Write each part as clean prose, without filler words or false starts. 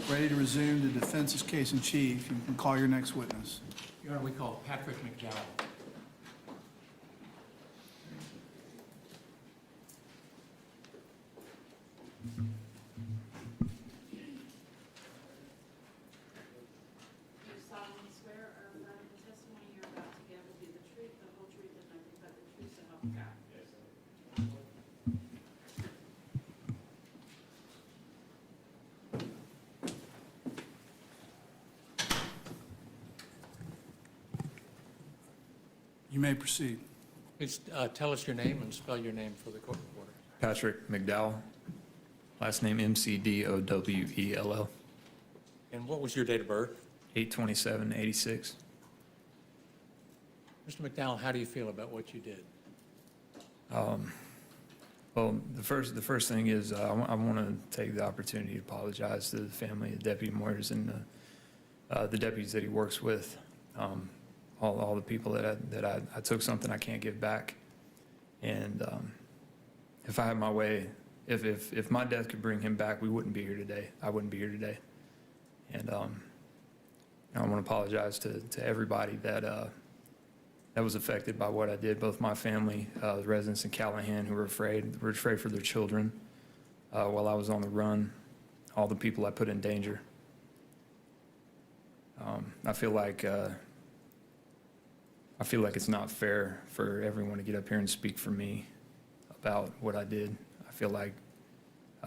Ready to resume the defense's case in chief. You can call your next witness. Your Honor, we call Patrick McDowell. Do you solemnly swear or affirm the testimony you're about to give will be the truth, the whole truth, and nothing but the truth, so help you God? You may proceed. Please tell us your name and spell your name for the court reporter. Patrick McDowell, last name McDowell, And what was your date of birth? 8/27/86. Mr. McDowell, how do you feel about what you did? Well, the first thing is I want to take the opportunity to apologize to the family of Deputy Moyers and the deputies that he works with, all the people that I took something I can't give back. And if I had my way, if my death could bring him back, we wouldn't be here today. I wouldn't be here today. And I want to apologize to everybody that was affected by what I did, both my family, the residents in Callahan who were afraid for their children while I was on the run, all the people I put in danger. I feel like it's not fair for everyone to get up here and speak for me about what I did. I feel like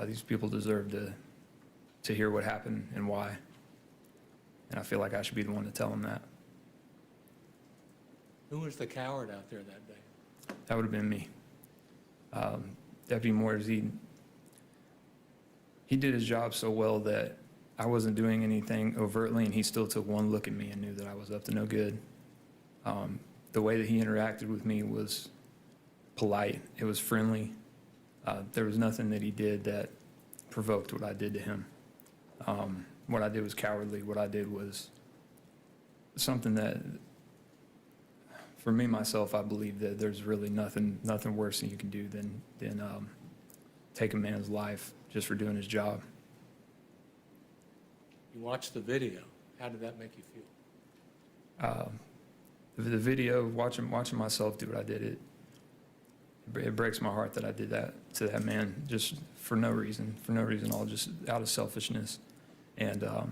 these people deserve to hear what happened and why. And I feel like I should be the one to tell them that. Who was the coward out there that day? That would have been me. Deputy Moyers, he did his job so well that I wasn't doing anything overtly, and he still took one look at me and knew that I was up to no good. The way that he interacted with me was polite. It was friendly. There was nothing that he did that provoked what I did to him. What I did was cowardly. What I did was something that, for me, myself, I believe that there's really nothing worse than you can do than take a man's life just for doing his job. You watched the video. How did that make you feel? The video, watching myself do what I did, it breaks my heart that I did that to that man just for no reason at all, just out of selfishness. And I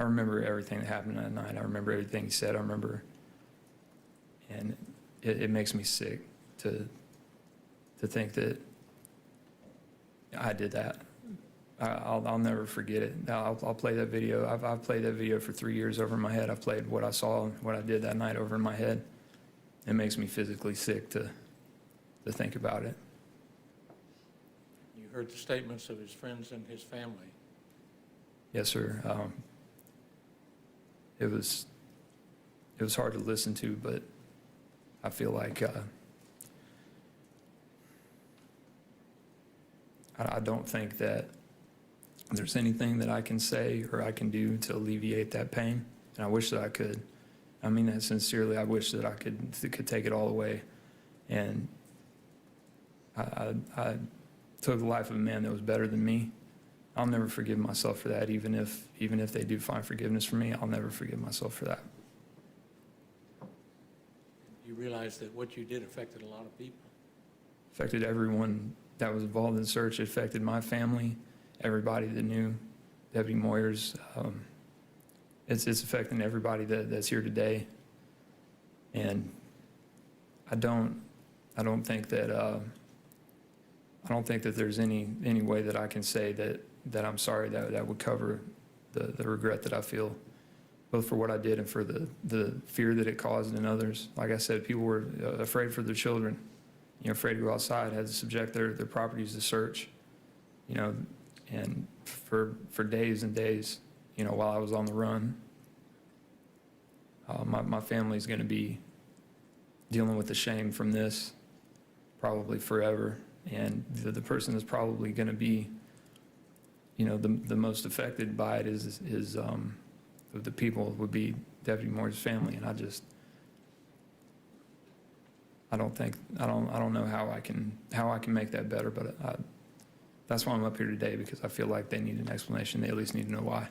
remember everything that happened that night. I remember everything he said. And it makes me sick to think that I did that. I'll never forget it. I'll play that video. I've played that video for 3 years over in my head. I've played what I saw and what I did that night over in my head. It makes me physically sick to think about it. You heard the statements of his friends and his family. Yes, sir. It was hard to listen to, but I feel like I don't think that there's anything that I can say or I can do to alleviate that pain, and I wish that I could. I mean that sincerely. I wish that I could take it all away, and I took the life of a man that was better than me. I'll never forgive myself for that, even if they do find forgiveness for me. I'll never forgive myself for that. You realize that what you did affected a lot of people. Affected everyone that was involved in the search. It affected my family, everybody that knew Deputy Moyers. It's affecting everybody that's here today. And I don't think that there's any way that I can say that I'm sorry that would cover the regret that I feel, both for what I did and for the fear that it caused in others. Like I said, people were afraid for their children, afraid to go outside, had to subject their properties to search, and for days and days, while I was on the run. My family's going to be dealing with the shame from this probably forever, and the person that's probably going to be, the most affected by it is the people would be Deputy Moyers' family, and I don't know how I can make that better, but That's why I'm up here today, because I feel like they need an explanation. They at least need to know why.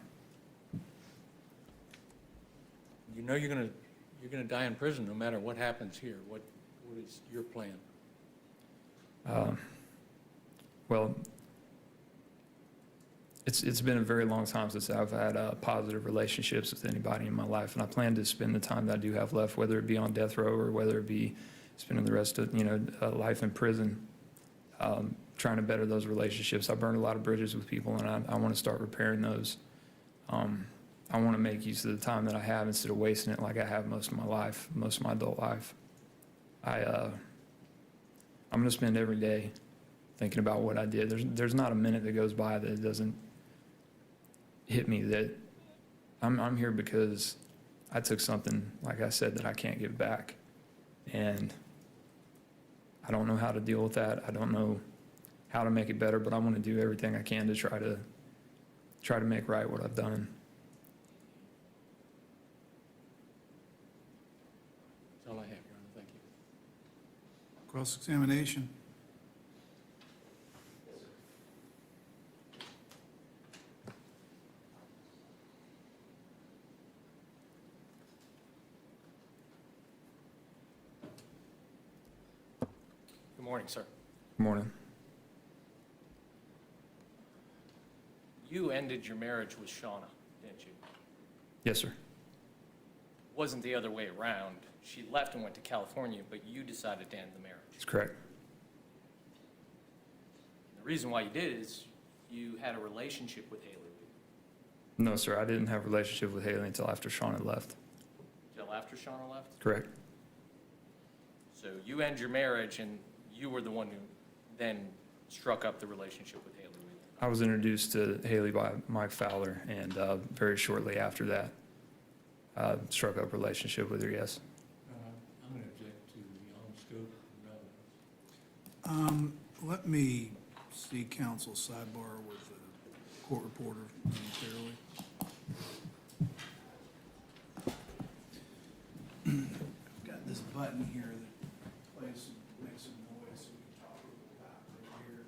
You know you're gonna die in prison no matter what happens here. What is your plan? Well, it's been a very long time since I've had positive relationships with anybody in my life, and I plan to spend the time that I do have left, whether it be on death row or whether it be spending the rest of life in prison, trying to better those relationships. I burned a lot of bridges with people, and I want to start repairing those. I want to make use of the time that I have instead of wasting it like I have most of my life, most of my adult life. I'm going to spend every day thinking about what I did. There's not a minute that goes by that it doesn't hit me that I'm here because I took something, like I said, that I can't give back. And I don't know how to deal with that. I don't know how to make it better, but I want to do everything I can to try to make right what I've done. That's all I have, Your Honor. Thank you. Cross-examination. Good morning, sir. Good morning. You ended your marriage with Shauna, didn't you? Yes, sir. It wasn't the other way around. She left and went to California, but you decided to end the marriage. That's correct. And the reason why you did is you had a relationship with Haley No, sir, I didn't have a relationship with Haley until after Shauna left. until after Shauna left. Correct. So you end your marriage, and you were the one who then struck up the relationship with Haley. I was introduced to Haley by Mike Fowler, and very shortly after that, struck up a relationship with her, yes. I'm going to object to the on-scope and relevance. Let me see counsel sidebar with the court reporter momentarily. I've got this button here that plays, makes some noise, so we can talk about it right here.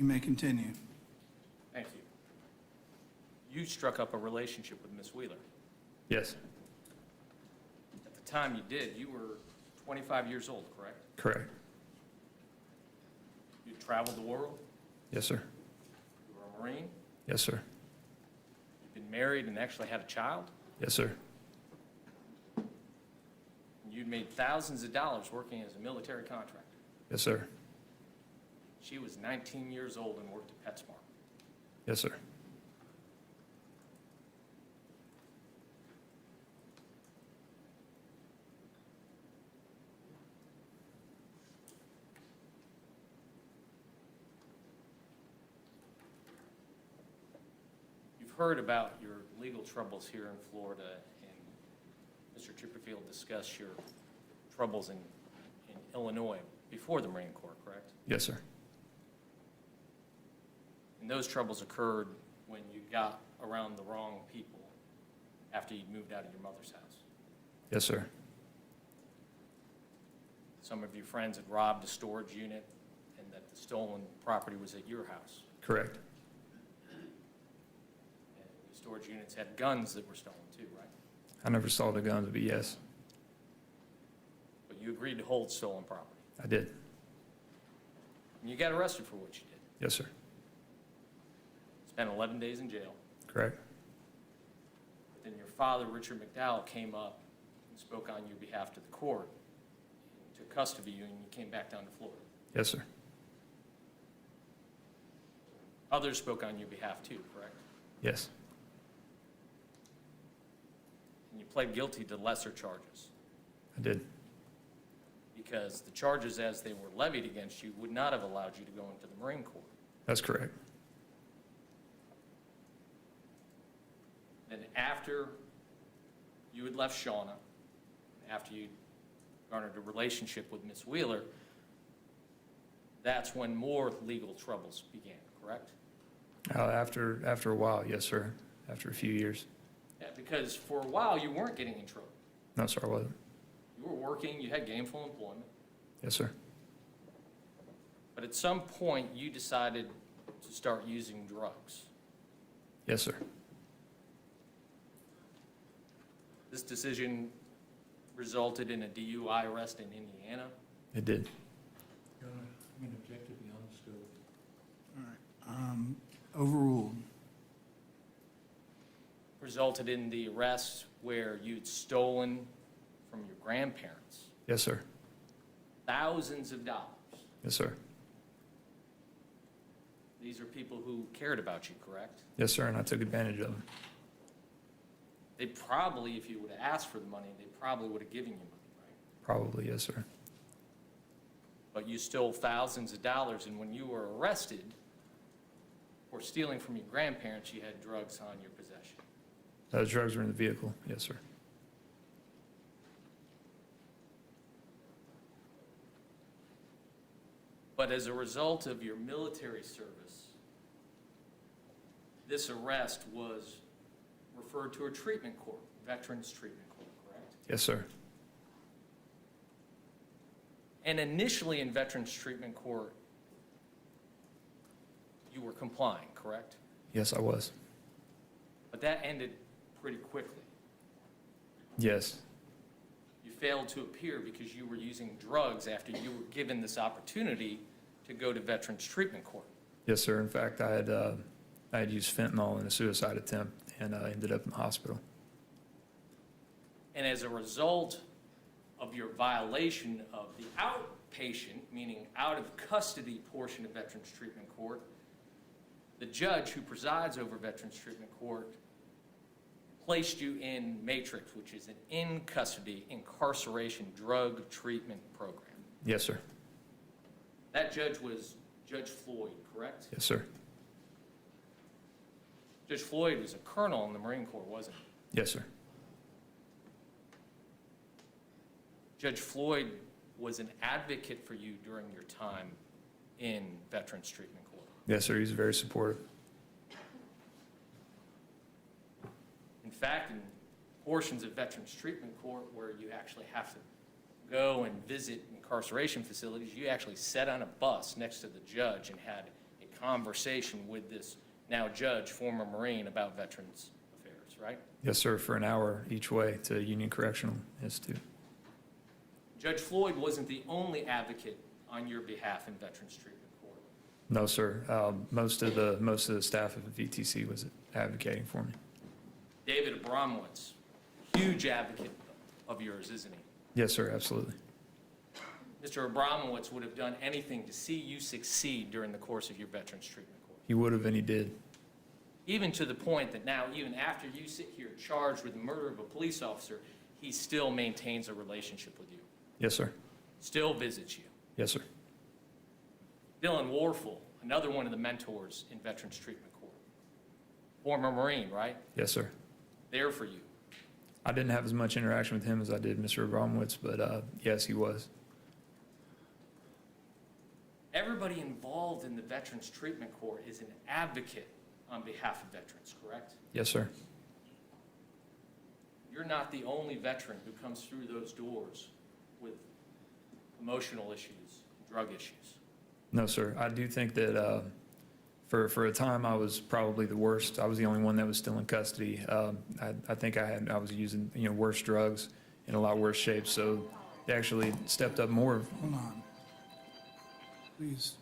You may continue. Thank you. You struck up a relationship with Miss Wheeler. Yes, At the time you did, you were 25 years old, correct? correct. You traveled the world, Yes, sir. you were a Marine, Yes, sir. you've been married and actually had a child, Yes, sir. and you'd made thousands of dollars working as a military contractor. Yes, sir. She was 19 years old and worked at PetSmart. Yes, sir. You've heard about your legal troubles here in Florida, and Mr. Chipperfield discussed your troubles in Illinois before the Marine Corps, correct? Yes, sir. And those troubles occurred when you got around the wrong people after you'd moved out of your mother's house. Yes, sir. Some of your friends had robbed a storage unit, and that the stolen property was at your house. Correct. And the storage units had guns that were stolen too, right? I never saw the guns, but yes, But you agreed to hold stolen property. I did. And you got arrested for what you did. Yes, sir. Spent 11 days in jail. Correct. But then your father, Richard McDowell, came up and spoke on your behalf to the court, and took custody of you, and you came back down to Florida. Yes, sir. Others spoke on your behalf too, correct? Yes. And you pled guilty to lesser charges, I did. because the charges as they were levied against you would not have allowed you to go into the Marine Corps. That's correct. Then after you had left Shauna, after you garnered a relationship with Miss Wheeler, that's when more legal troubles began, correct? After a while, yes, sir. After a few years. Yeah, because for a while you weren't getting in trouble. No, sir, I wasn't. You were working, you had gainful employment, Yes, sir. but at some point you decided to start using drugs. Yes, sir. This decision resulted in a DUI arrest in Indiana. It did. Your Honor, I'm going to object to be on the scope. All right. Overruled. Resulted in the arrest where you'd stolen from your grandparents Yes, sir. thousands of dollars. Yes, sir. These are people who cared about you, correct? Yes, sir, and I took advantage of them. They probably, if you would have asked for the money, they probably would have given you money, right? Probably, yes, sir. But you stole thousands of dollars, and when you were arrested for stealing from your grandparents, you had drugs on your possession. The drugs were in the vehicle, yes, sir. But as a result of your military service, this arrest was referred to a treatment court, Veterans Treatment Court, correct? Yes, sir. And initially in Veterans Treatment Court, you were complying, correct? Yes, I was. But that ended pretty quickly. Yes. You failed to appear because you were using drugs after you were given this opportunity to go to Veterans Treatment Court. Yes, sir. In fact, I had used fentanyl in a suicide attempt, and I ended up in the hospital. And as a result of your violation of the outpatient, meaning out of custody portion of Veterans Treatment Court, the judge who presides over Veterans Treatment Court placed you in Matrix, which is an in-custody incarceration drug treatment program. Yes, sir. That judge was Judge Floyd, correct? Yes, sir. Judge Floyd was a colonel in the Marine Corps, wasn't he? Yes, sir. Judge Floyd was an advocate for you during your time in Veterans Treatment Court. Yes, sir. He's very supportive. In fact, in portions of Veterans Treatment Court where you actually have to go and visit incarceration facilities, you actually sat on a bus next to the judge and had a conversation with this now judge, former Marine, about Veterans Affairs, right? Yes, sir, for an hour each way to Union Correctional Institute. Judge Floyd wasn't the only advocate on your behalf in Veterans Treatment Court. No, sir. Most of the staff of the VTC was advocating for me. David Abramowitz, huge advocate of yours, isn't he? Yes, sir, absolutely. Mr. Abramowitz would have done anything to see you succeed during the course of your Veterans Treatment Court. He would have, and he did. Even to the point that now, even after you sit here charged with the murder of a police officer, he still maintains a relationship with you, Yes, sir. still visits you. Yes, sir. Dylan Warfel, another one of the mentors in Veterans Treatment Court. Former Marine, right? Yes, sir. There for you. I didn't have as much interaction with him as I did Mr. Abramowitz, but yes, he was. Everybody involved in the Veterans Treatment Court is an advocate on behalf of veterans, correct? Yes, sir. You're not the only veteran who comes through those doors with emotional issues, drug issues. No, sir. I do think that for a time I was probably the worst. I was the only one that was still in custody. I think I was using worse drugs in a lot worse shape. So they actually stepped up more. Hold on. Please.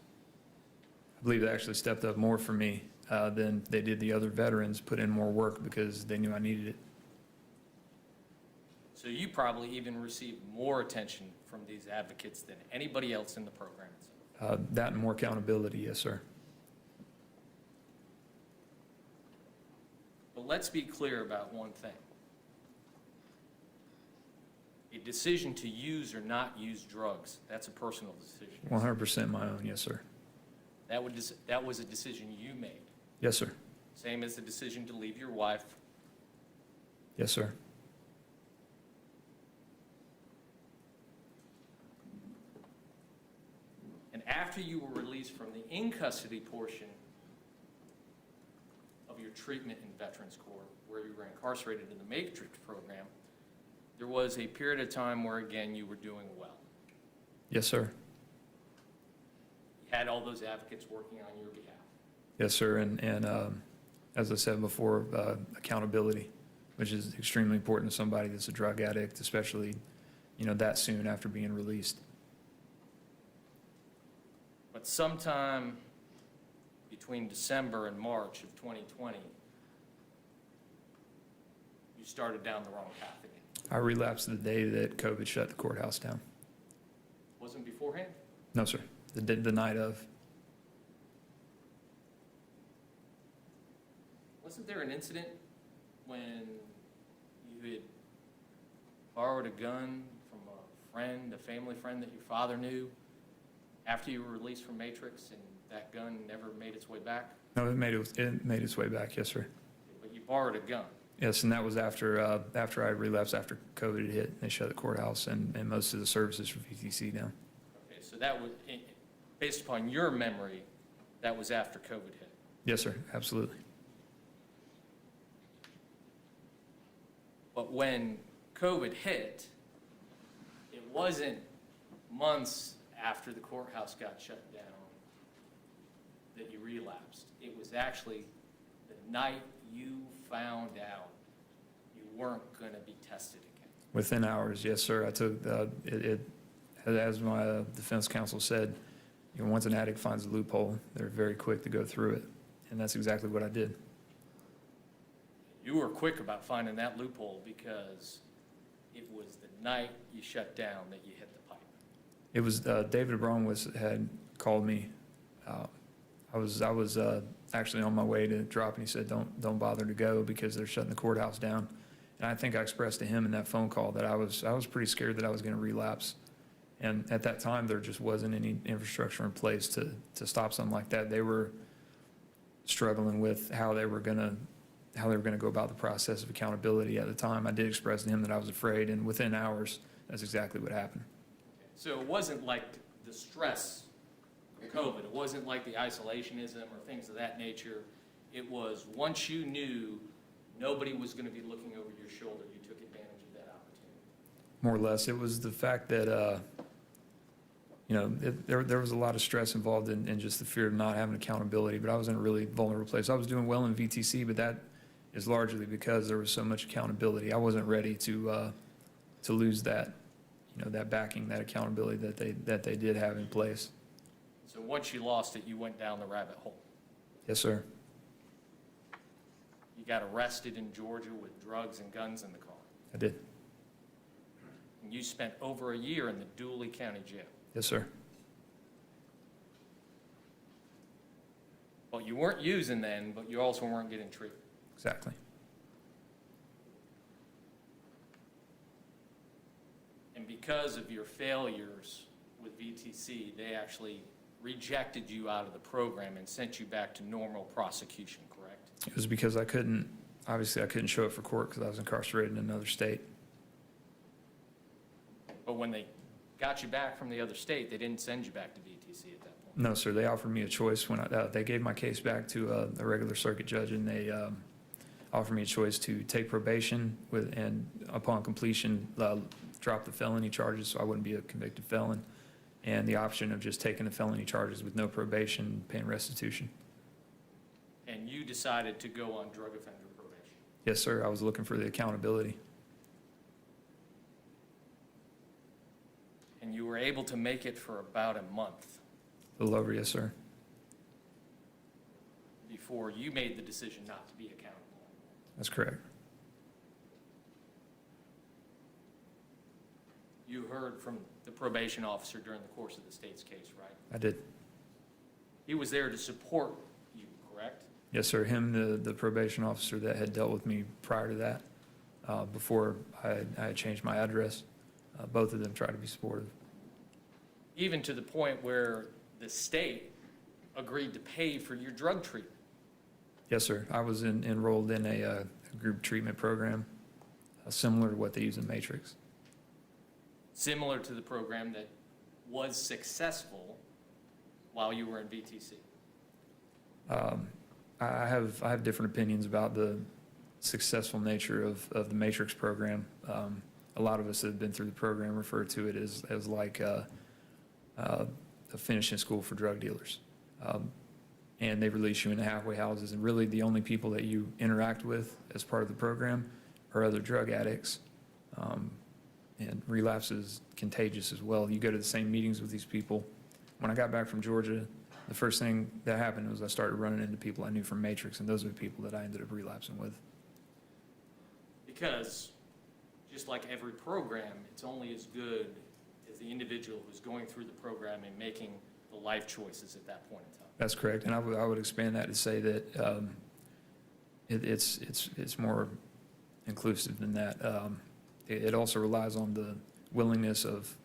I believe they actually stepped up more for me than they did the other veterans. Put in more work because they knew I needed it. So you probably even received more attention from these advocates than anybody else in the program itself. That and more accountability, yes, sir. But let's be clear about one thing. A decision to use or not use drugs, that's a personal decision. 100% my own, yes, sir. That was a decision you made. Yes, sir. Same as the decision to leave your wife. Yes, sir. And after you were released from the in-custody portion of your treatment in Veterans Court, where you were incarcerated in the Matrix program, there was a period of time where, again, you were doing well. Yes, sir. You had all those advocates working on your behalf. Yes, sir. And as I said before, accountability, which is extremely important to somebody that's a drug addict, especially, that soon after being released. But sometime between December and March of 2020, you started down the wrong path again. I relapsed the day that COVID shut the courthouse down. Wasn't beforehand? No, sir. The night of. Wasn't there an incident when you had borrowed a gun from a friend, a family friend that your father knew, after you were released from Matrix, and that gun never made its way back? No, it made its way back. Yes, sir. But you borrowed a gun. Yes, and that was after I relapsed after COVID had hit. They shut the courthouse and most of the services for VTC down. Okay, so that was, based upon your memory, that was after COVID hit. Yes, sir. Absolutely. But when COVID hit, it wasn't months after the courthouse got shut down that you relapsed. It was actually the night you found out you weren't going to be tested again. Within hours, yes, sir. I took as my defense counsel said, once an addict finds a loophole, they're very quick to go through it, and that's exactly what I did. You were quick about finding that loophole because it was the night you shut down that you hit the pipe. It was David Abramowitz had called me. I was actually on my way to drop, and he said, "Don't bother to go because they're shutting the courthouse down." And I think I expressed to him in that phone call that I was pretty scared that I was going to relapse. And at that time, there just wasn't any infrastructure in place to stop something like that. They were struggling with how they were going to go about the process of accountability at the time. I did express to him that I was afraid, and within hours, that's exactly what happened. So it wasn't like the stress of COVID. It wasn't like the isolationism or things of that nature. It was once you knew nobody was going to be looking over your shoulder, you took advantage of that opportunity. More or less, it was the fact that, you know, there was a lot of stress involved in just the fear of not having accountability, but I was in a really vulnerable place. I was doing well in VTC, but that is largely because there was so much accountability. I wasn't ready to lose that, you know, that backing, that accountability that they did have in place. So once you lost it, you went down the rabbit hole. Yes, sir. You got arrested in Georgia with drugs and guns in the car. I did. And you spent over a year in the Dooley County Jail. Yes, sir. Well, you weren't using then, but you also weren't getting treatment. Exactly. And because of your failures with VTC, they actually rejected you out of the program and sent you back to normal prosecution, correct? It was because obviously I couldn't show up for court because I was incarcerated in another state. But when they got you back from the other state, they didn't send you back to VTC at that point. No, sir. They offered me a choice when they gave my case back to a regular circuit judge, and they offered me a choice to take probation and upon completion, drop the felony charges so I wouldn't be a convicted felon, and the option of just taking the felony charges with no probation, paying restitution. And you decided to go on drug offender probation. Yes, sir. I was looking for the accountability. And you were able to make it for about a month A little over, yes, sir. before you made the decision not to be accountable. That's correct. You heard from the probation officer during the course of the state's case, right? I did. He was there to support you, correct? Yes, sir. Him, the probation officer that had dealt with me prior to that, before I had changed my address, both of them tried to be supportive. Even to the point where the state agreed to pay for your drug treatment. Yes, sir. I was enrolled in a group treatment program, similar to what they use in Matrix. Similar to the program that was successful while you were in VTC. I have different opinions about the successful nature of the Matrix program. A lot of us that have been through the program refer to it as like a finishing school for drug dealers. And they release you into halfway houses, and really the only people that you interact with as part of the program are other drug addicts. And relapse is contagious as well. You go to the same meetings with these people. When I got back from Georgia, the first thing that happened was I started running into people I knew from Matrix, and those are the people that I ended up relapsing with. Because just like every program, it's only as good as the individual who's going through the program and making the life choices at that point in time. That's correct, and I would expand that to say that it's more inclusive than that. It also relies on the willingness of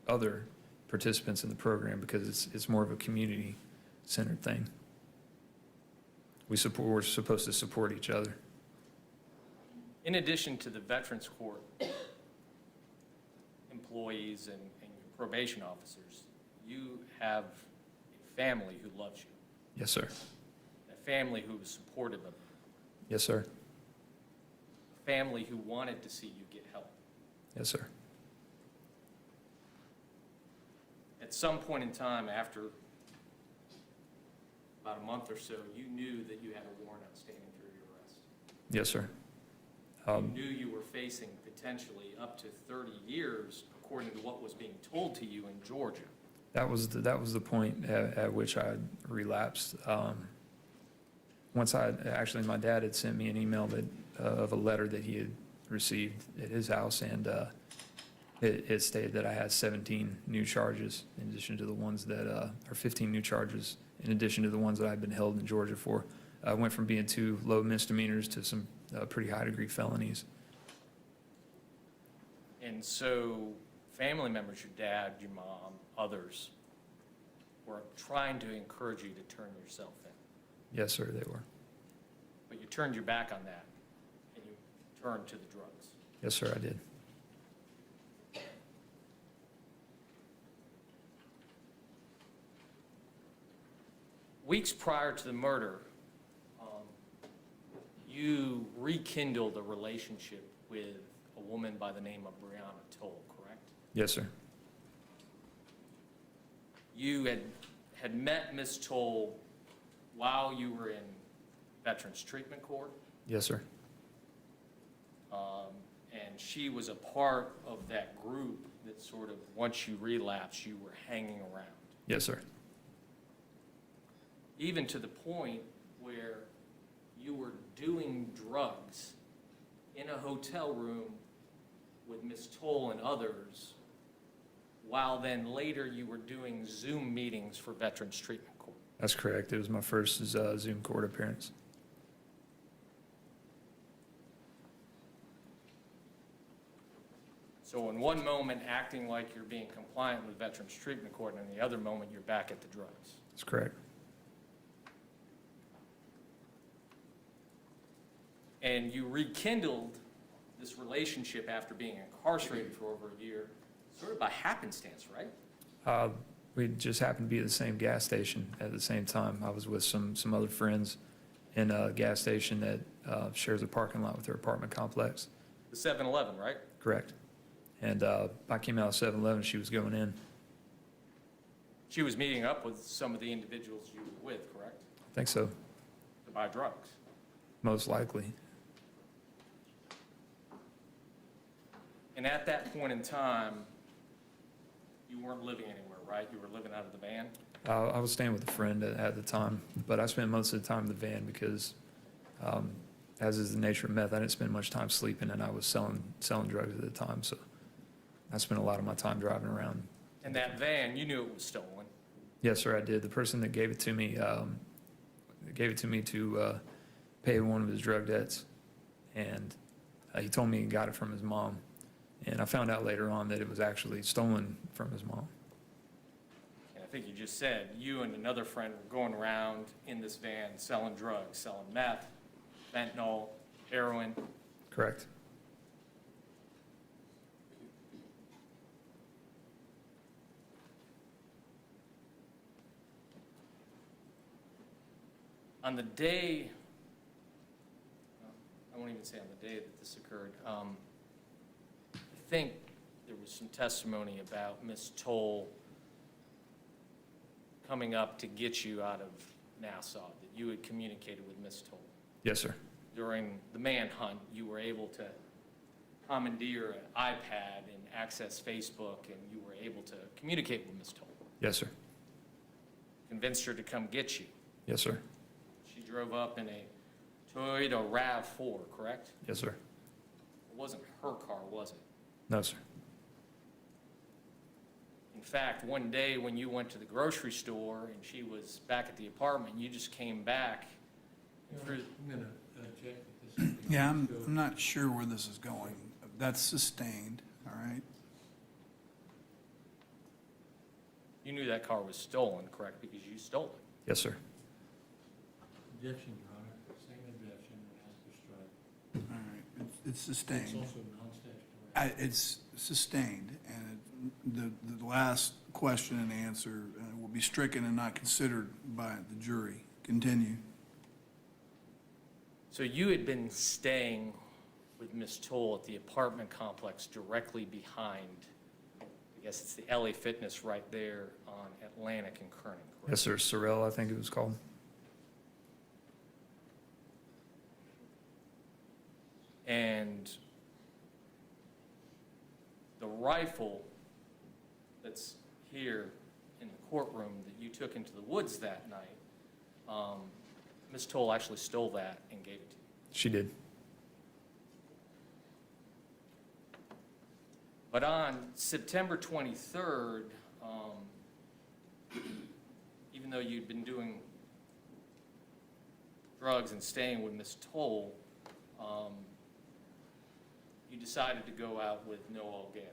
other participants in the program because it's more of a community-centered thing. We're supposed to support each other. In addition to the Veterans Court employees and your probation officers, you have a family who loves you, Yes, sir. a family who is supportive of you, Yes, sir. a family who wanted to see you get help. Yes, sir. At some point in time after about a month or so, you knew that you had a warrant outstanding for your arrest. Yes, sir. You knew you were facing potentially up to 30 years, according to what was being told to you in Georgia. That was the point at which I relapsed. Once actually my dad had sent me an email of a letter that he had received at his house, and it stated that I had 17 new charges in addition to the ones that, or 15 new charges in addition to the ones that I'd been held in Georgia for. I went from being 2 low misdemeanors to some pretty high degree felonies. And so family members, your dad, your mom, others, were trying to encourage you to turn yourself in. Yes, sir, they were. But you turned your back on that, and you turned to the drugs. Yes, sir, I did. Weeks prior to the murder, you rekindled a relationship with a woman by the name of Brianna Toll, correct? Yes, sir. you had met Ms. Toll while you were in Veterans Treatment Court, Yes, sir. and she was a part of that group that sort of, once you relapsed, you were hanging around. Yes, sir. Even to the point where you were doing drugs in a hotel room with Ms. Toll and others, while then later you were doing Zoom meetings for Veterans Treatment Court. That's correct. It was my first Zoom court appearance. So in one moment, acting like you're being compliant with Veterans Treatment Court, and in the other moment, you're back at the drugs. That's correct. And you rekindled this relationship after being incarcerated for over a year, sort of by happenstance, right? We just happened to be at the same gas station at the same time. I was with some other friends in a gas station that shares a parking lot with their apartment complex. The 7-Eleven, right? Correct. And I came out of 7-Eleven, she was going in. She was meeting up with some of the individuals you were with, correct? I think so, To buy drugs. most likely. And at that point in time, you weren't living anywhere, right? You were living out of the van? I was staying with a friend at the time, but I spent most of the time in the van because, as is the nature of meth, I didn't spend much time sleeping, and I was selling drugs at the time, so I spent a lot of my time driving around. And that van, you knew it was stolen. Yes, sir, I did. The person that gave it to me to pay one of his drug debts, and he told me he got it from his mom. And I found out later on that it was actually stolen from his mom. And I think you just said you and another friend were going around in this van selling drugs, selling meth, fentanyl, heroin. Correct. On the day, I won't even say on the day that this occurred, I think there was some testimony about Ms. Toll coming up to get you out of Nassau, that you had communicated with Ms. Toll. Yes, sir. During the manhunt, you were able to commandeer an iPad and access Facebook, and you were able to communicate with Ms. Toll. Yes, sir. Convinced her to come get you. Yes, sir. She drove up in a Toyota RAV4, correct? Yes, sir. It wasn't her car, was it? No, sir. In fact, one day when you went to the grocery store and she was back at the apartment, you just came back and threw, I'm going to object that this is being Yeah, I'm shown. not sure where this is going. That's sustained, all right? you knew that car was stolen, correct? Because you stole it. Yes, sir. Objection, Your Honor, same objection, and ask for strike. All right, it's It's sustained. also non-statutory. It's sustained, and the last question and answer will be stricken and not considered by the jury. Continue. So you had been staying with Ms. Toll at the apartment complex directly behind, I guess it's the LA Fitness right there on Atlantic and Kernan, correct? Yes, sir. Sorrel, I think it was called. And the rifle that's here in the courtroom that you took into the woods that night, Ms. Toll actually stole that and gave it to you. She did. But on September 23rd, even though you'd been doing drugs and staying with Ms. Toll, you decided to go out with Noel Gannon.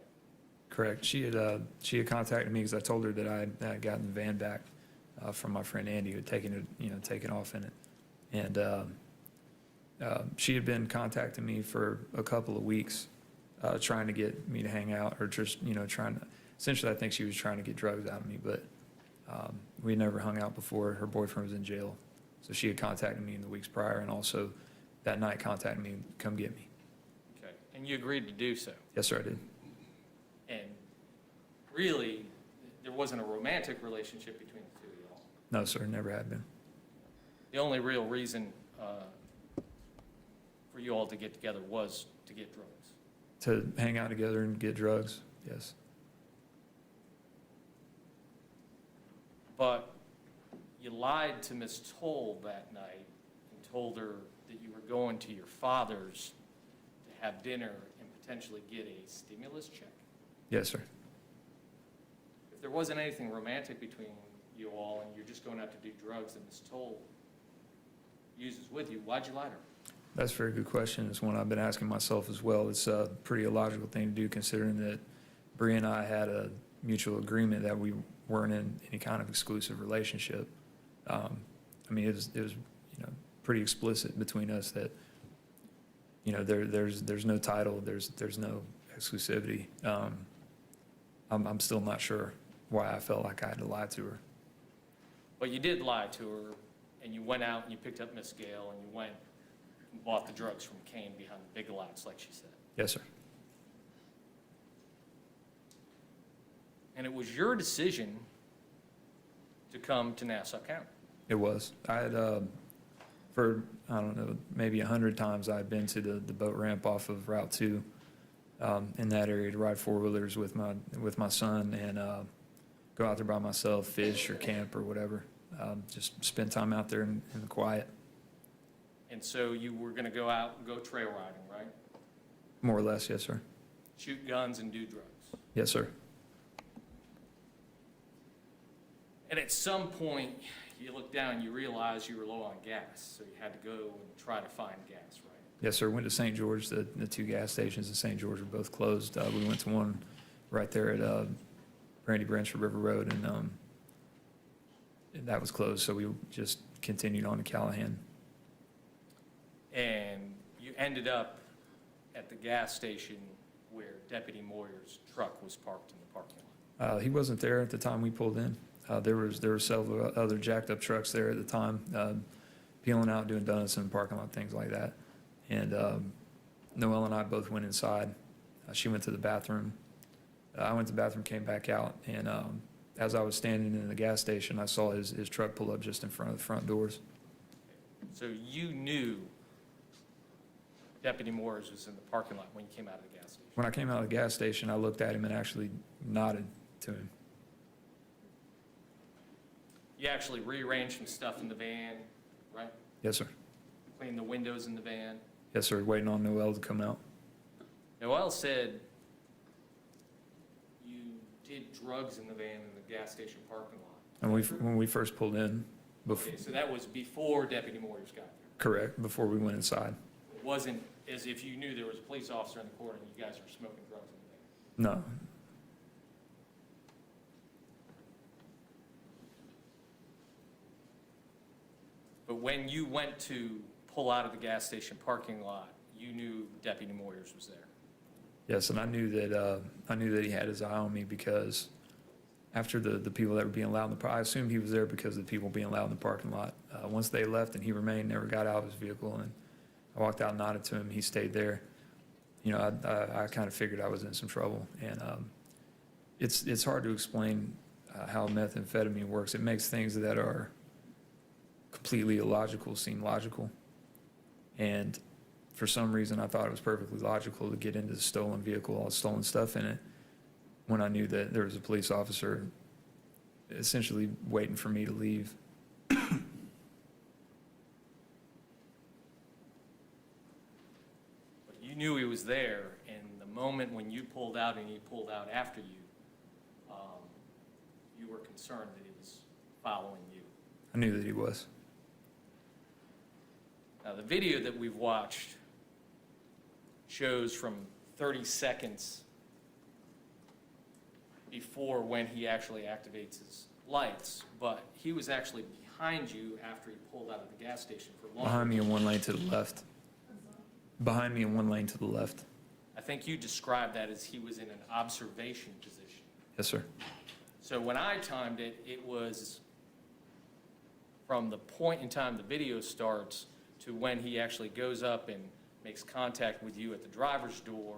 Correct. She had contacted me because I told her that I had gotten the van back from my friend Andy, who had taken off in it. And she had been contacting me for a couple of weeks, trying to get me to hang out, or just, trying to, essentially I think she was trying to get drugs out of me, but we never hung out before. Her boyfriend was in jail. So she had contacted me in the weeks prior, and also that night contacted me, come get me. Okay. And you agreed to do so. Yes, sir, I did. And really, there wasn't a romantic relationship between the two of y'all. No, sir, never had been. The only real reason for you all to get together was to get drugs. To hang out together and get drugs, yes. But you lied to Miss Toll that night and told her that you were going to your father's to have dinner and potentially get a stimulus check. Yes, sir. If there wasn't anything romantic between you all and you're just going out to do drugs that Miss Toll uses with you, why'd you lie to her? That's a very good question. It's one I've been asking myself as well. It's a pretty illogical thing to do considering that Bree and I had a mutual agreement that we weren't in any kind of exclusive relationship. I mean, it was pretty explicit between us that, there's no title, there's no exclusivity. I'm still not sure why I felt like I had to lie to her. But you did lie to her, and you went out and you picked up Miss Gale, and you went and bought the drugs from Kane behind the big lots, like she said. Yes, sir. And it was your decision to come to Nassau County. It was. I had, for, I don't know, maybe 100 times I'd been to the boat ramp off of Route 2 in that area to ride four-wheelers with my son and go out there by myself, fish or camp or whatever. Just spend time out there in the quiet. And so you were going to go out and go trail riding, right? More or less, yes, sir. Shoot guns and do drugs. Yes, sir. And at some point, you look down and you realize you were low on gas, so you had to go and try to find gas, right? Yes, sir. Went to St. George. The two gas stations in St. George were both closed. We went to one right there at Brandy Branch River Road, and that was closed, so we just continued on to Callahan. And you ended up at the gas station where Deputy Moyers' truck was parked in the parking lot. He wasn't there at the time we pulled in. There were several other jacked up trucks there at the time, peeling out, doing donuts in the parking lot, things like that. And Noelle and I both went inside. She went to the bathroom. I went to the bathroom, came back out, and as I was standing in the gas station, I saw his truck pull up just in front of the front doors. So you knew Deputy Moyers was in the parking lot when you came out of the gas station? When I came out of the gas station, I looked at him and actually nodded to him. You actually rearranged some stuff in the van, right? Yes, sir. Cleaned the windows in the van. Yes, sir. Waiting on Noelle to come out. Noelle said you did drugs in the van in the gas station parking lot. And when we first pulled in, Okay, so that was before Deputy Moyers got there. correct, before we went inside. It wasn't as if you knew there was a police officer in the corner and you guys were smoking drugs in the van. No. But when you went to pull out of the gas station parking lot, you knew Deputy Moyers was there. Yes, and I knew that he had his eye on me because after the people that were being allowed in the I assumed he was there because of the people being allowed in the parking lot. Once they left and he remained, never got out of his vehicle, and I walked out and nodded to him. He stayed there. I kind of figured I was in some trouble, and it's hard to explain how methamphetamine works. It makes things that are completely illogical seem logical, and for some reason I thought it was perfectly logical to get into the stolen vehicle, all the stolen stuff in it, when I knew that there was a police officer essentially waiting for me to leave. But you knew he was there, and the moment when you pulled out and he pulled out after you, you were concerned that he was following you. I knew that he was. Now, the video that we've watched shows from 30 seconds before when he actually activates his lights, but he was actually behind you after he pulled out of the gas station for longer. Behind me in one lane to the left. Behind me in one lane to the left. I think you described that as he was in an observation position. Yes, sir. So when I timed it, it was from the point in time the video starts to when he actually goes up and makes contact with you at the driver's door.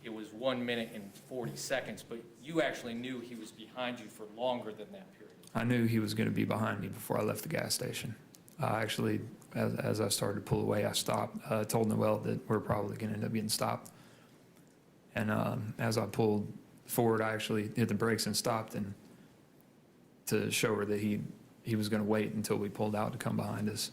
it was 1 minute and 40 seconds, but you actually knew he was behind you for longer than that period. I knew he was going to be behind me before I left the gas station. Actually, as I started to pull away, I stopped. Told Noelle that we're probably going to end up getting stopped. And as I pulled forward, I actually hit the brakes and stopped, and to show her that he was going to wait until we pulled out to come behind us.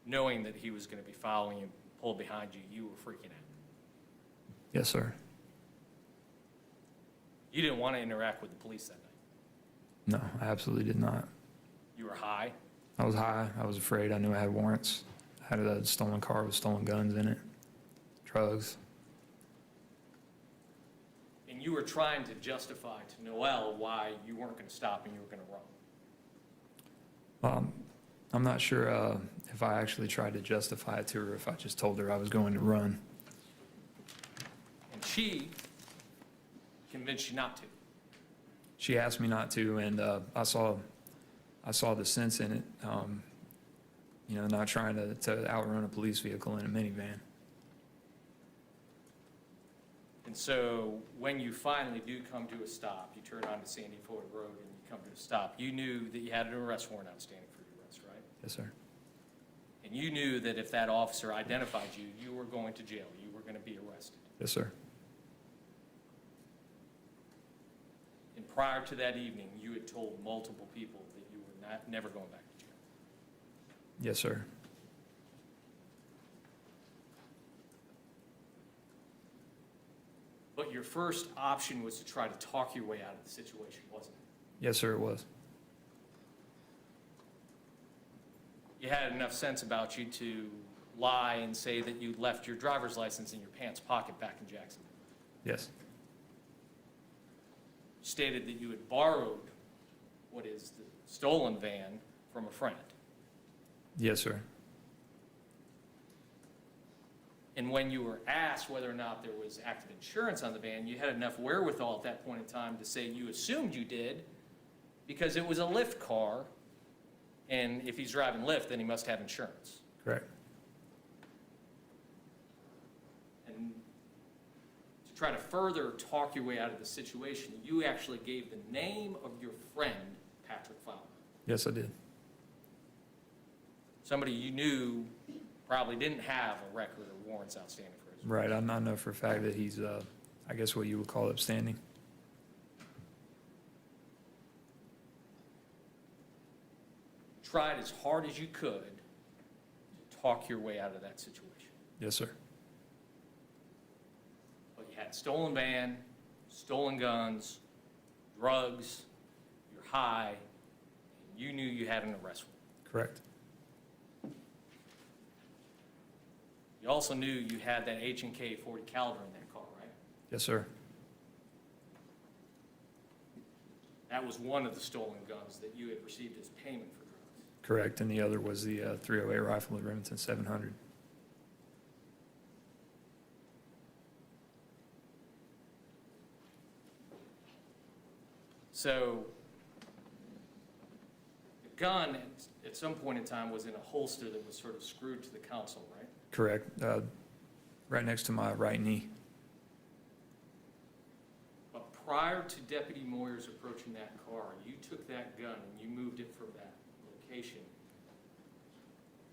Knowing that he was going to be following you, pulled behind you, you were freaking out. Yes, sir. You didn't want to interact with the police that night. No, I absolutely did not. You were high. I was high. I was afraid. I knew I had warrants. I had a stolen car with stolen guns in it, drugs. And you were trying to justify to Noelle why you weren't going to stop and you were going to run. I'm not sure if I actually tried to justify it to her, if I just told her I was going to run. And she convinced you not to. She asked me not to, and I saw the sense in it. Not trying to outrun a police vehicle in a minivan. And so when you finally do come to a stop, you turn onto Sandy Ford Road and you come to a stop, you knew that you had an arrest warrant outstanding for your arrest, right? Yes, sir. And you knew that if that officer identified you, you were going to jail. You were going to be arrested. Yes, sir. And prior to that evening, you had told multiple people that you were never going back to jail. Yes, sir. But your first option was to try to talk your way out of the situation, wasn't it? Yes, sir, it was. You had enough sense about you to lie and say that you left your driver's license in your pants pocket back in Jacksonville. Yes. You stated that you had borrowed what is the stolen van from a friend. Yes, sir. And when you were asked whether or not there was active insurance on the van, you had enough wherewithal at that point in time to say you assumed you did because it was a Lyft car, and if he's driving Lyft, then he must have insurance. Correct. And to try to further talk your way out of the situation, you actually gave the name of your friend, Patrick Fowler. Yes, I did. Somebody you knew probably didn't have a record or warrants outstanding for his. Right. I know for a fact that he's, I guess what you would call upstanding. Tried as hard as you could to talk your way out of that situation. Yes, sir. But you had a stolen van, stolen guns, drugs, you're high, and you knew you had an arrest warrant. Correct. You also knew you had that H&K 40 caliber in that car, right? Yes, sir. That was one of the stolen guns that you had received as payment for drugs. Correct. And the other was the .308 rifle, the Remington 700. So the gun at some point in time was in a holster that was sort of screwed to the console, right? Correct. Right next to my right knee. But prior to Deputy Moyers approaching that car, you took that gun and you moved it from that location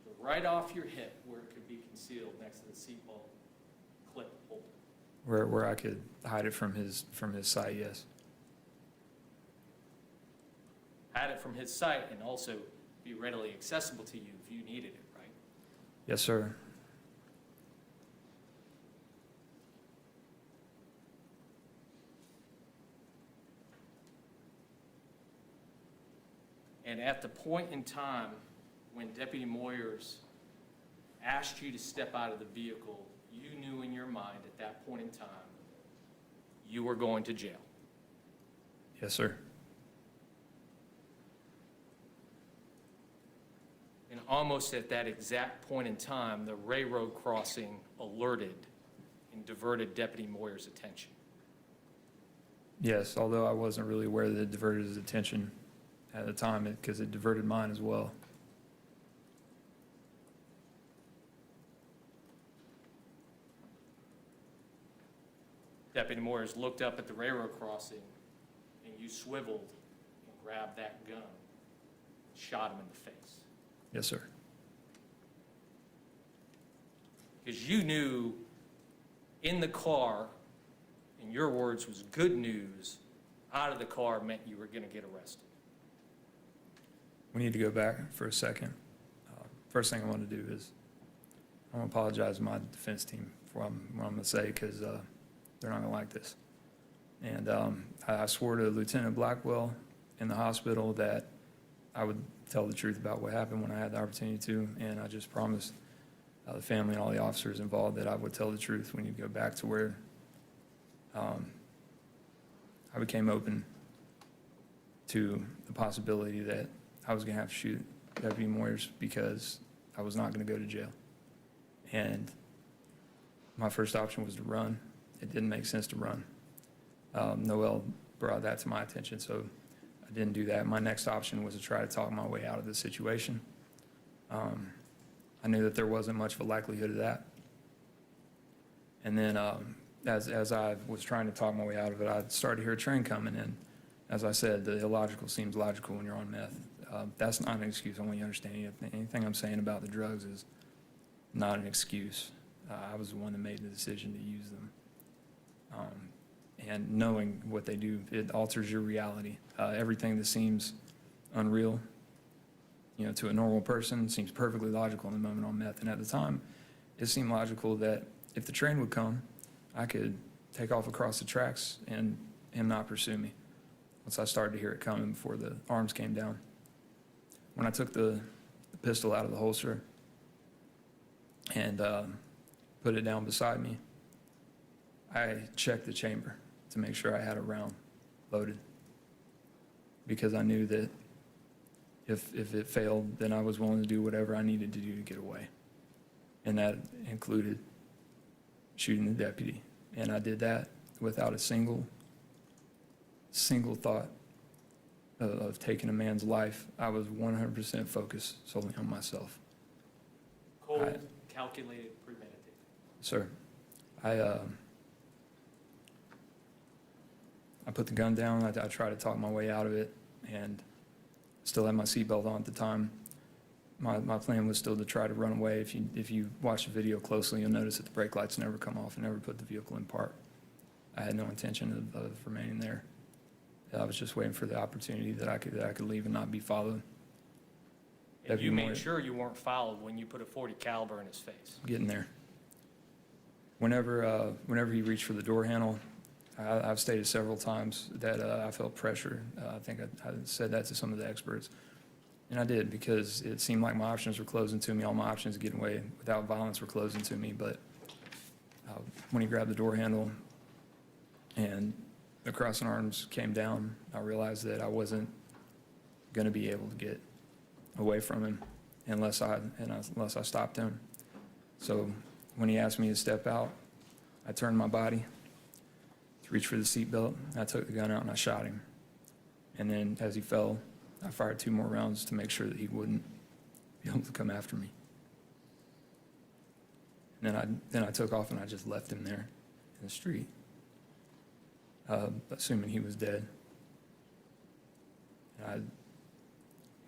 to right off your hip where it could be concealed next to the seatbelt clip holder. Where I could hide it from his sight, yes. Had it from his sight and also be readily accessible to you if you needed it, right? Yes, sir. And at the point in time when Deputy Moyers asked you to step out of the vehicle, you knew in your mind at that point in time you were going to jail. Yes, sir. And almost at that exact point in time, the railroad crossing alerted and diverted Deputy Moyers' attention. Yes, although I wasn't really aware that it diverted his attention at the time because it diverted mine as well. Deputy Moyers looked up at the railroad crossing, and you swiveled and grabbed that gun, and shot him in the face. Yes, sir. Because you knew in the car, in your words, was good news. Out of the car meant you were going to get arrested. We need to go back for a second. First thing I want to do is I want to apologize to my defense team for what I'm going to say, because they're not going to like this. And I swore to Lieutenant Blackwell in the hospital that I would tell the truth about what happened when I had the opportunity to, and I just promised the family and all the officers involved that I would tell the truth. We need to go back to where I became open to the possibility that I was going to have to shoot Deputy Moyers because I was not going to go to jail. And my first option was to run. It didn't make sense to run. Noel brought that to my attention, so I didn't do that. My next option was to try to talk my way out of the situation. I knew that there wasn't much of a likelihood of that. And then as I was trying to talk my way out of it, I started to hear a train coming in. As I said, the illogical seems logical when you're on meth. That's not an excuse. I want you to understand anything I'm saying about the drugs is not an excuse. I was the one that made the decision to use them. And knowing what they do, it alters your reality. Everything that seems unreal, to a normal person seems perfectly logical in the moment on meth. And at the time, it seemed logical that if the train would come, I could take off across the tracks and him not pursue me. Once I started to hear it coming before the arms came down. When I took the pistol out of the holster and put it down beside me, I checked the chamber to make sure I had a round loaded, because I knew that if it failed, then I was willing to do whatever I needed to do to get away. And that included shooting the deputy. And I did that without a single thought of taking a man's life. I was 100% focused solely on myself. Cold, calculated, premeditated. Sir, I put the gun down. I tried to talk my way out of it, and still had my seatbelt on at the time. My plan was still to try to run away. If you watch the video closely, you'll notice that the brake lights never come off and never put the vehicle in park. I had no intention of remaining there. I was just waiting for the opportunity that I could leave and not be followed. And you made sure you weren't followed when you put a .40 caliber in his face. Getting there. Whenever he reached for the door handle, I've stated several times that I felt pressure. I think I said that to some of the experts. And I did, because it seemed like my options were closing to me. All my options to get away without violence were closing to me. But when he grabbed the door handle and the crossing arms came down, I realized that I wasn't going to be able to get away from him unless I stopped him. So when he asked me to step out, I turned my body to reach for the seatbelt. I took the gun out and I shot him. And then as he fell, I fired 2 more rounds to make sure that he wouldn't be able to come after me. And then I took off and I just left him there in the street, assuming he was dead. And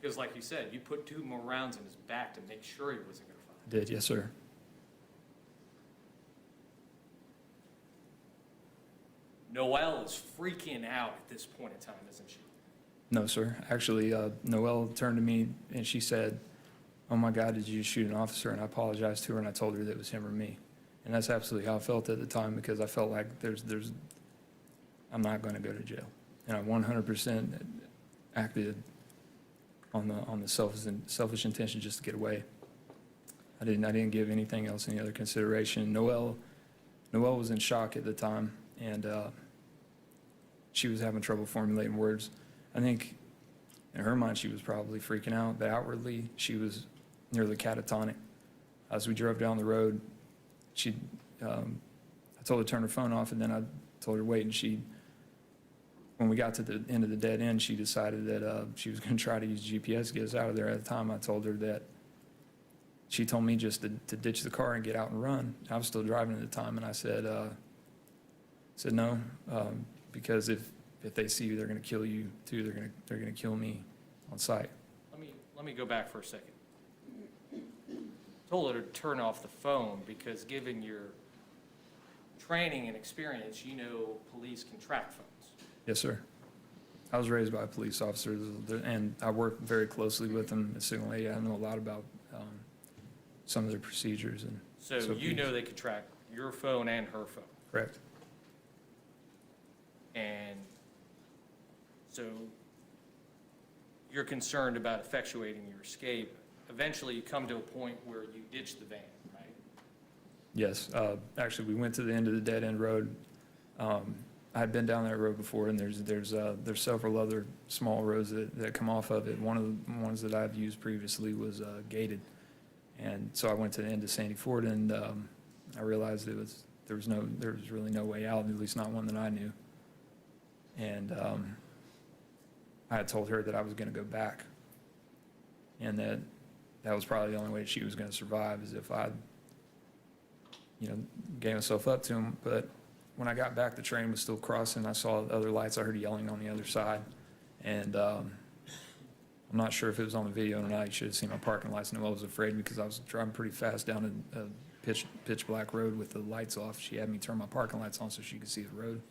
Because like you said, you put 2 more rounds in his back to make sure he wasn't going to fire. I did, yes, sir. Noelle is freaking out at this point in time, isn't she? No, sir. Actually, Noelle turned to me and she said, "Oh my God, did you just shoot an officer?" And I apologized to her and I told her that it was him or me. And that's absolutely how I felt at the time, because I felt like I'm not going to go to jail. And I 100% acted on the selfish intention just to get away. I didn't give anything else any other consideration. Noelle was in shock at the time, and she was having trouble formulating words. I think in her mind she was probably freaking out, but outwardly she was nearly catatonic. As we drove down the road, I told her to turn her phone off, and then I told her wait, and when we got to the end of the dead end, she decided that she was going to try to use GPS to get us out of there. At the time, I told her that she told me just to ditch the car and get out and run. I was still driving at the time, and I said, said no, because if they see you, they're going to kill you too. They're going to kill me on sight. Let me go back for a second. Told her to turn off the phone because given your training and experience, you know police can track phones. Yes, sir. I was raised by police officers, and I work very closely with them. At Signal 8, I know a lot about some of their procedures. And So you know they could track your phone and her phone. Correct. And so you're concerned about effectuating your escape. Eventually, you come to a point where you ditch the van, right? Yes. Actually, we went to the end of the dead-end road. I had been down that road before, and there's several other small roads that come off of it. One of the ones that I've used previously was gated. And so I went to the end of Sandy Ford, and I realized there was really no way out, at least not one that I knew. And I had told her that I was going to go back, and that was probably the only way she was going to survive, is if I, gave myself up to him. But when I got back, the train was still crossing. I saw other lights. I heard yelling on the other side, and I'm not sure if it was on the video or not. You should have seen my parking lights. Noelle was afraid because I was driving pretty fast down a pitch black road with the lights off. She had me turn my parking lights on so she could see the road.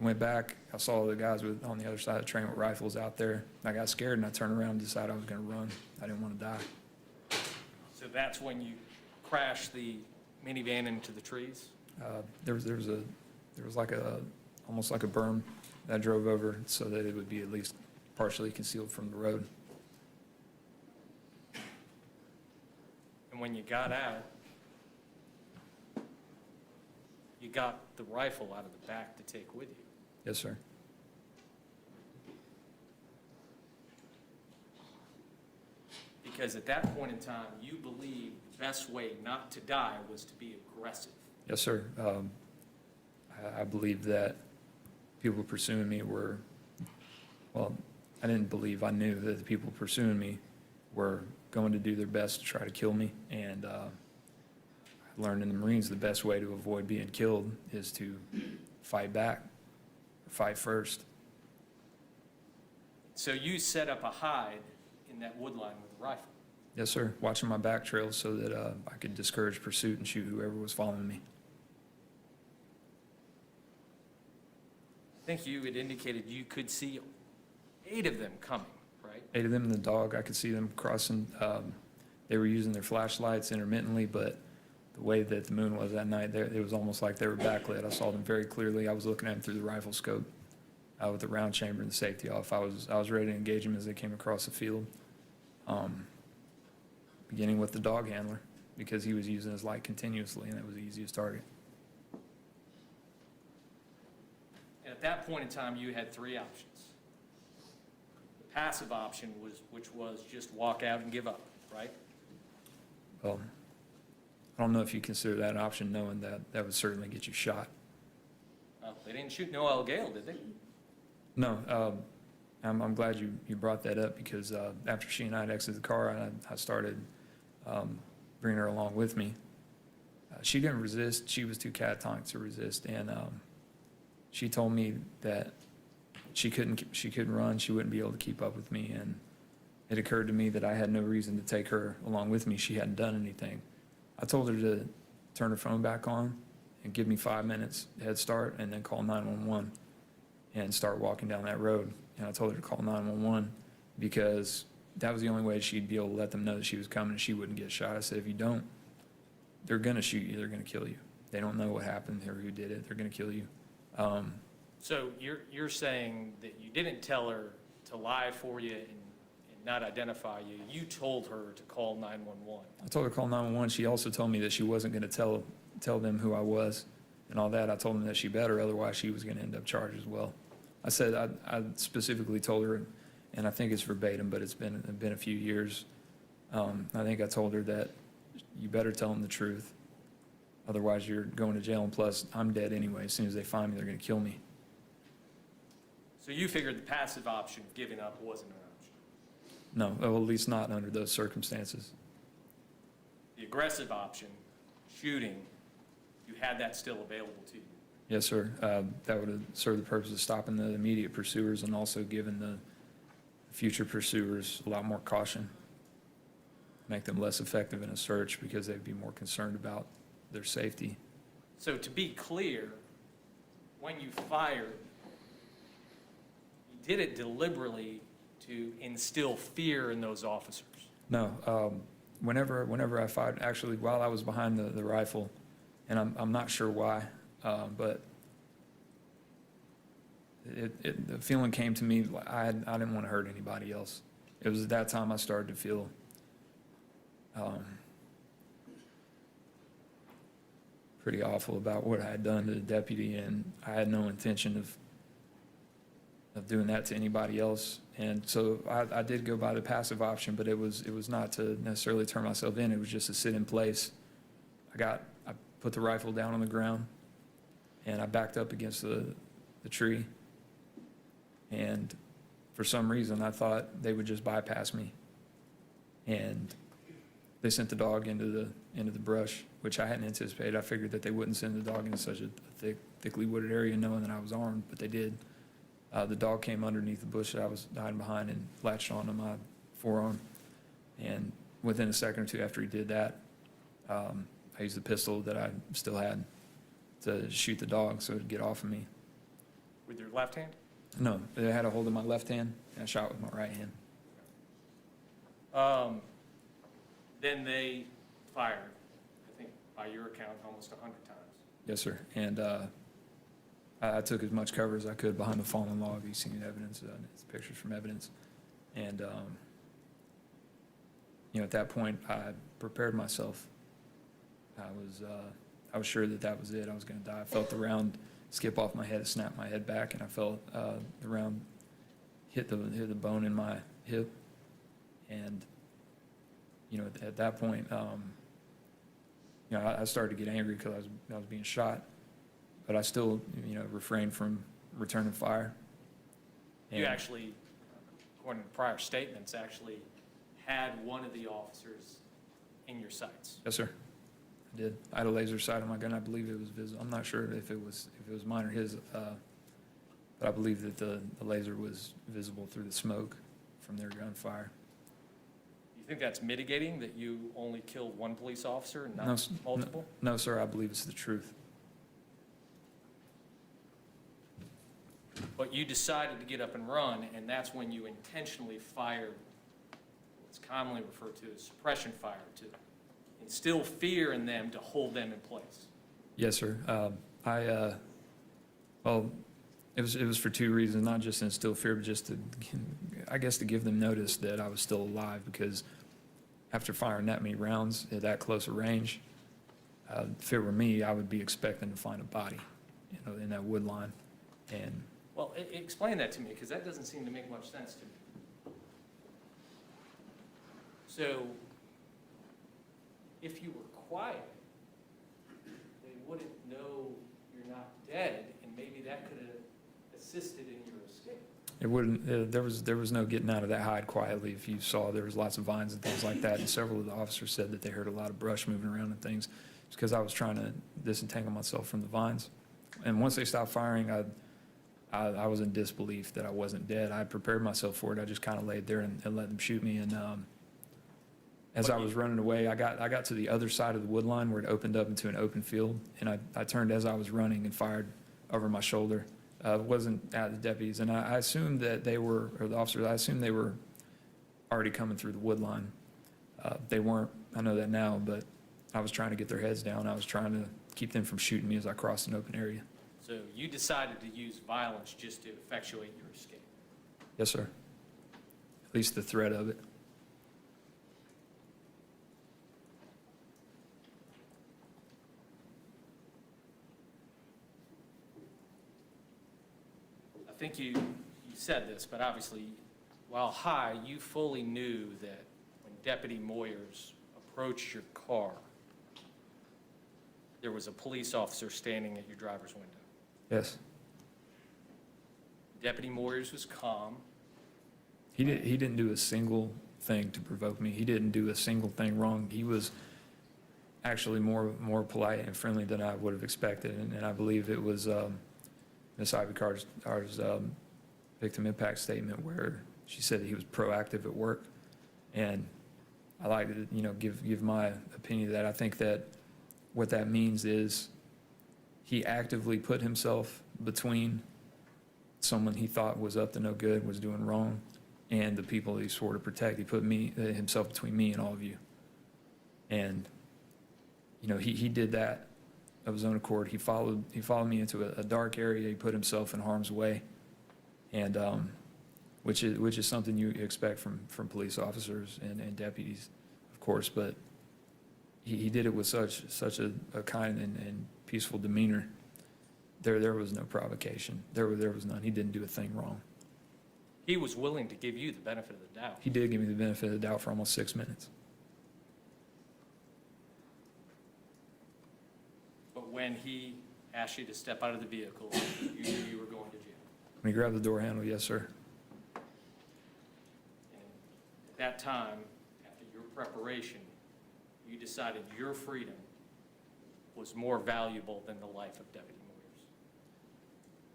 I went back. I saw the guys on the other side of the train with rifles out there. I got scared, and I turned around and decided I was going to run. I didn't want to die. So that's when you crash the minivan into the trees? There was like almost like a berm that I drove over so that it would be at least partially concealed from the road. And when you got out, you got the rifle out of the back to take with you. Yes, sir. Because at that point in time, you believed the best way not to die was to be aggressive. Yes, sir. I believe that people pursuing me were, well, I didn't believe, I knew that the people pursuing me were going to do their best to try to kill me. And I learned in the Marines the best way to avoid being killed is to fight back, fight first. So you set up a hide in that wood line with a rifle. Yes, sir. Watching my back trails so that I could discourage pursuit and shoot whoever was following me. I think you had indicated you could see 8 of them coming, right? 8 of them in the dog. I could see them crossing. They were using their flashlights intermittently, but the way that the moon was that night, it was almost like they were backlit. I saw them very clearly. I was looking at them through the rifle scope with the round chamber and the safety off. I was ready to engage them as they came across the field, beginning with the dog handler because he was using his light continuously, and that was the easiest target. And at that point in time, you had 3 options. The passive option which was just walk out and give up, right? Well, I don't know if you consider that an option, knowing that would certainly get you shot. Well, they didn't shoot Noelle Gale, did they? No, I'm glad you brought that up because after she and I had exited the car, I started bringing her along with me. She didn't resist. She was too catatonic to resist, and she told me that she couldn't run. She wouldn't be able to keep up with me, and it occurred to me that I had no reason to take her along with me. She hadn't done anything. I told her to turn her phone back on and give me 5 minutes head start and then call 911 and start walking down that road. And I told her to call 911 because that was the only way she'd be able to let them know that she was coming and she wouldn't get shot. I said, if you don't, they're going to shoot you. They're going to kill you. They don't know what happened or who did it. They're going to kill you. So you're saying that you didn't tell her to lie for you and not identify you. You told her to call 911. I told her to call 911. She also told me that she wasn't going to tell them who I was and all that. I told them that she better, otherwise she was going to end up charged as well. I said I specifically told her, and I think it's verbatim, but it's been a few years. I think I told her that you better tell them the truth, otherwise you're going to jail, and plus I'm dead anyway. As soon as they find me, they're going to kill me. So you figured the passive option of giving up wasn't an option. No, well, at least not under those circumstances. The aggressive option, shooting, you had that still available to you. Yes, sir. That would have served the purpose of stopping the immediate pursuers and also giving the future pursuers a lot more caution, make them less effective in a search because they'd be more concerned about their safety. So to be clear, when you fired, you did it deliberately to instill fear in those officers? No, whenever I fired, actually while I was behind the rifle, and I'm not sure why, but the feeling came to me, I didn't want to hurt anybody else. It was at that time I started to feel pretty awful about what I had done to the deputy, and I had no intention of doing that to anybody else. And so I did go by the passive option, but it was not to necessarily turn myself in. It was just to sit in place. I put the rifle down on the ground, and I backed up against the tree. And for some reason, I thought they would just bypass me. And they sent the dog into the brush, which I hadn't anticipated. I figured that they wouldn't send the dog into such a thickly wooded area knowing that I was armed, but they did. The dog came underneath the bush that I was hiding behind and latched onto my forearm. And within a second or two after he did that, I used the pistol that I still had to shoot the dog so it'd get off of me. With your left hand? No, I had a hold of my left hand, and I shot with my right hand. Then they fired, I think, by your account, almost 100 times. Yes, sir. And I took as much cover as I could behind the fallen log. You've seen evidence, it's pictures from evidence. And, at that point, I prepared myself. I was sure that that was it. I was going to die. I felt the round skip off my head, it snapped my head back, and I felt the round hit the bone in my hip. And, at that point, I started to get angry because I was being shot. But I still, refrained from returning fire. You And- actually, according to prior statements, actually had one of the officers in your sights. Yes, sir. I did. I had a laser sight on my gun. I believe it was visible. I'm not sure if it was mine or his, but I believe that the laser was visible through the smoke from their gunfire. You think that's mitigating, that you only killed one police officer and No, not multiple? No, sir. I believe it's the truth. But you decided to get up and run, and that's when you intentionally fired what's commonly referred to as suppression fire, to instill fear in them to hold them in place. Yes, sir. Well, it was for two reasons, not just to instill fear, but just to give them notice that I was still alive, because after firing that many rounds at that close a range, if it were me, I would be expecting to find a body, in that wood line. And Well, explain that to me, because that doesn't seem to make much sense to me. So, if you were quiet, they wouldn't know you're not dead, and maybe that could have assisted in your escape. it wouldn't, there was no getting out of that hide quietly. If you saw, there was lots of vines and things like that, and several of the officers said that they heard a lot of brush moving around and things. It's because I was trying to disentangle myself from the vines. And once they stopped firing, I was in disbelief that I wasn't dead. I prepared myself for it. I just kind of laid there and let them shoot me. And as I was running away, I got to the other side of the wood line where it opened up into an open field, and I turned as I was running and fired over my shoulder. It wasn't at the deputies, and I assumed that they were, or the officers, I assumed they were already coming through the wood line. They weren't. I know that now, but I was trying to get their heads down. I was trying to keep them from shooting me as I crossed an open area. So you decided to use violence just to effectuate your escape. Yes, sir. At least the threat of it. I think you said this, but obviously, while high, you fully knew that when Deputy Moyers approached your car, there was a police officer standing at your driver's window. Yes. Deputy Moyers was calm. He didn't do a single thing to provoke me. He didn't do a single thing wrong. He was, actually more polite and friendly than I would have expected. And I believe it was Ms. Ivy Carter's victim impact statement where she said that he was proactive at work. And I like to, give my opinion of that. I think that what that means is he actively put himself between someone he thought was up to no good, was doing wrong, and the people he swore to protect. He put himself between me and all of you. And, he did that of his own accord. He followed me into a dark area. He put himself in harm's way. And, which is something you expect from police officers and deputies, of course, but he did it with such a kind and peaceful demeanor. There was no provocation. There was none. He didn't do a thing wrong. He was willing to give you the benefit of the doubt. He did give me the benefit of the doubt for almost 6 minutes. But when he asked you to step out of the vehicle, you knew you were going to jail. When he grabbed the door handle, yes, sir. And at that time, after your preparation, you decided your freedom was more valuable than the life of Deputy Moyers.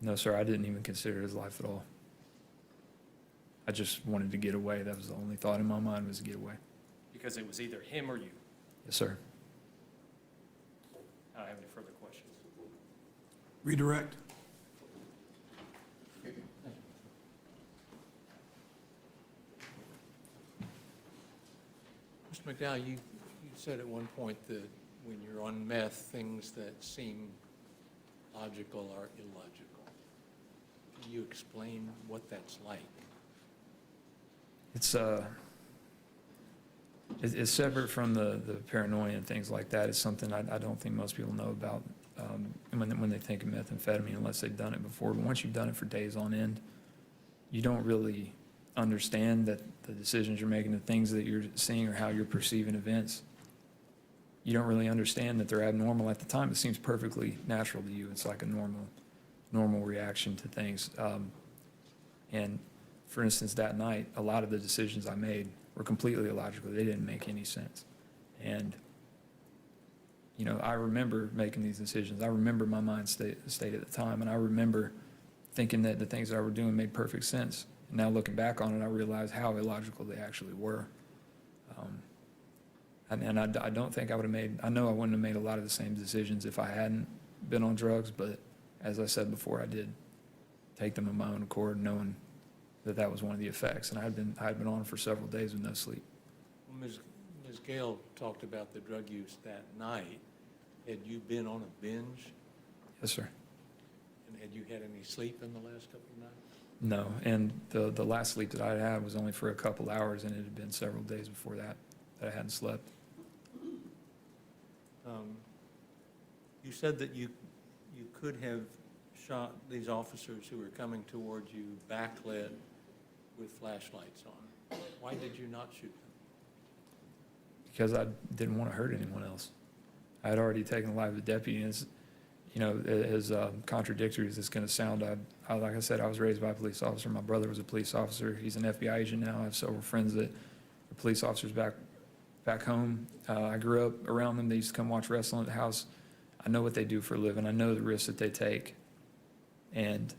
No, sir, I didn't even consider his life at all. I just wanted to get away. That was the only thought in my mind, was to get away. Because it was either him or you. Yes, sir. I don't have any further questions. Redirect. Mr. McDowell, you said at one point that when you're on meth, things that seem logical are illogical. Can you explain what that's like? It's separate from the paranoia and things like that. It's something I don't think most people know about when they think of methamphetamine, unless they've done it before. But once you've done it for days on end, you don't really understand that the decisions you're making, the things that you're seeing, or how you're perceiving events, you don't really understand that they're abnormal at the time. It seems perfectly natural to you. It's like a normal reaction to things. And for instance, that night, a lot of the decisions I made were completely illogical. They didn't make any sense. And, I remember making these decisions. I remember my mind state at the time, and I remember thinking that the things that I were doing made perfect sense. And now looking back on it, I realize how illogical they actually were. And I don't think I would have I know I wouldn't have made a lot of the same decisions if I hadn't been on drugs, but as I said before, I did take them of my own accord, knowing that was one of the effects. And I had been on for several days with no sleep. Well, Ms. Gale talked about the drug use that night. Had you been on a binge? Yes, sir. And had you had any sleep in the last couple of nights? No, and the last sleep that I had was only for a couple hours, and it had been several days before that I hadn't slept. You said that you could have shot these officers who were coming towards you backlit with flashlights on. Why did you not shoot them? Because I didn't want to hurt anyone else. I had already taken the life of a deputy, and as contradictory as it's going to sound, like I said, I was raised by a police officer. My brother was a police officer. He's an FBI agent now. I have several friends that are police officers back home. I grew up around them. They used to come watch wrestling at the house. I know what they do for a living. I know the risks that they take. And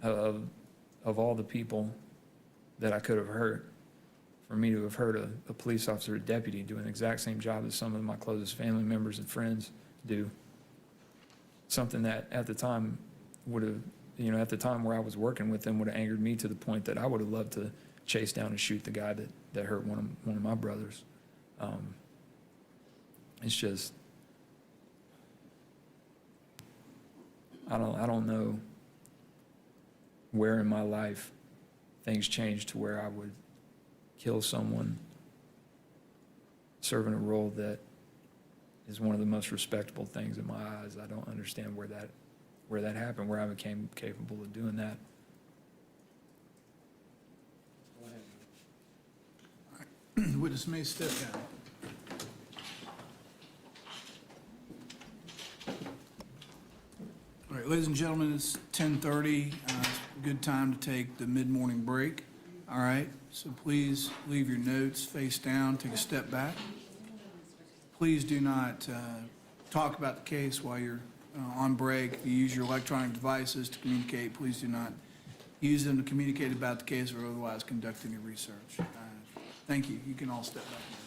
of all the people that I could have hurt, for me to have hurt a police officer, a deputy, doing the exact same job as some of my closest family members and friends do, something that at the time would have, at the time where I was working with them, would have angered me to the point that I would have loved to chase down and shoot the guy that hurt one of my brothers. It's just, I don't know where in my life things changed to where I would kill someone serving a role that is one of the most respectable things in my eyes. I don't understand where that happened, where I became capable of doing that. Witness may step down. All right, ladies and gentlemen, it's 10:30. Good time to take the mid-morning break. All right, so please leave your notes face down, take a step back. Please do not talk about the case while you're on break. If you use your electronic devices to communicate, please do not use them to communicate about the case or otherwise conduct any research. Thank you. You can all step back.